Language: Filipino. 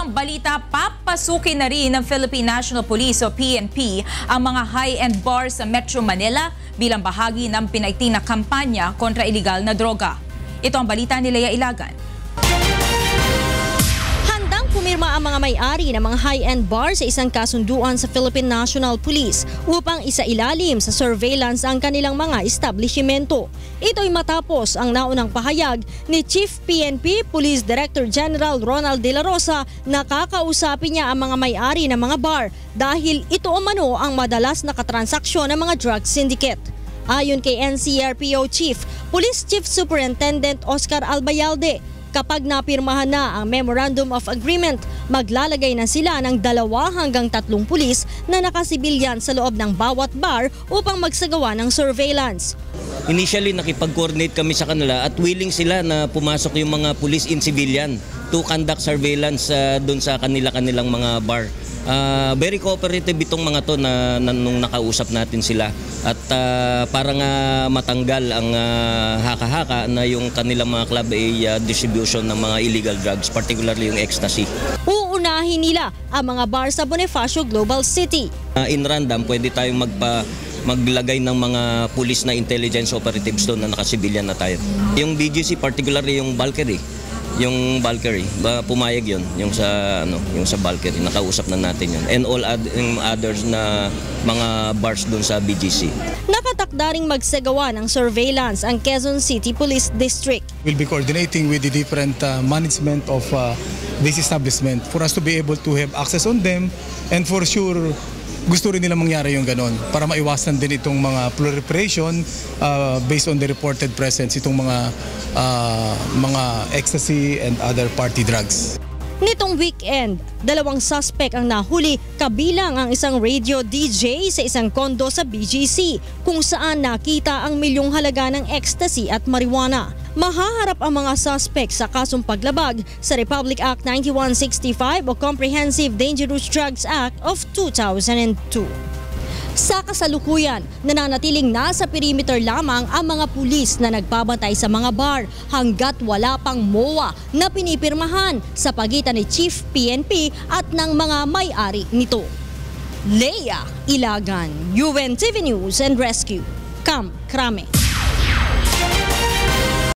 ibang balita, papasukin na rin ng Philippine National Police o PNP ang mga high-end bars sa Metro Manila bilang bahagi ng pinaigting na kampanya kontra iligal na droga. Ito ang balita ni Lea Ilagan. Pumirma ang mga may-ari ng mga high-end bar sa isang kasunduan sa Philippine National Police upang isailalim sa surveillance ang kanilang mga establishmento. Ito'y matapos ang naunang pahayag ni Chief PNP Police Director General Ronald De La Rosa na kakausapin niya ang mga may-ari ng mga bar dahil ito umano ang madalas na katransaksyon ng mga drug syndicate. Ayon kay NCRPO Chief, Police Chief Superintendent Oscar Albayalde, kapag napirmahan na ang Memorandum of Agreement, maglalagay na sila ng 2 hanggang 3 pulis na nakasibilyan sa loob ng bawat bar upang magsagawa ng surveillance. Initially, nakipag-coordinate kami sa kanila at willing sila na pumasok yung mga pulis in civilian to conduct surveillance doon sa kanilang mga bar. Very cooperative itong mga to na nung nakausap natin sila at para nga matanggal ang haka-haka na yung kanilang mga club ay distribution ng mga illegal drugs, particularly yung ecstasy. Uunahin nila ang mga bar sa Bonifacio Global City. In random, pwede tayong maglagay ng mga police na intelligence operatives doon na nakasibilyan na tayo. Yung BGC, particularly yung Valkyrie. Yung Valkyrie, pumayag yun, yung sa Valkyrie, nakausap na natin yun. And all others na mga bars doon sa BGC. Nakatakda ring magsagawa ng surveillance ang Quezon City Police District. We'll be coordinating with the different management of this establishment for us to be able to have access on them, and for sure gusto rin nila mangyari yung ganon para maiwasan din itong mga proliferation based on the reported presence itong mga ecstasy and other party drugs. Nitong weekend, 2 suspect ang nahuli kabilang ang isang radio DJ sa isang kondo sa BGC kung saan nakita ang milyong halaga ng ecstasy at marijuana. Mahaharap ang mga suspect sa kasong paglabag sa Republic Act 9165 o Comprehensive Dangerous Drugs Act of 2002. Sa kasalukuyan, nananatiling nasa perimeter lamang ang mga pulis na nagbabantay sa mga bar hanggat wala pang MOA na pinipirmahan sa pagitan ni Chief PNP at ng mga may-ari nito. Lea Ilagan, UNTV News and Rescue, Camp Crame.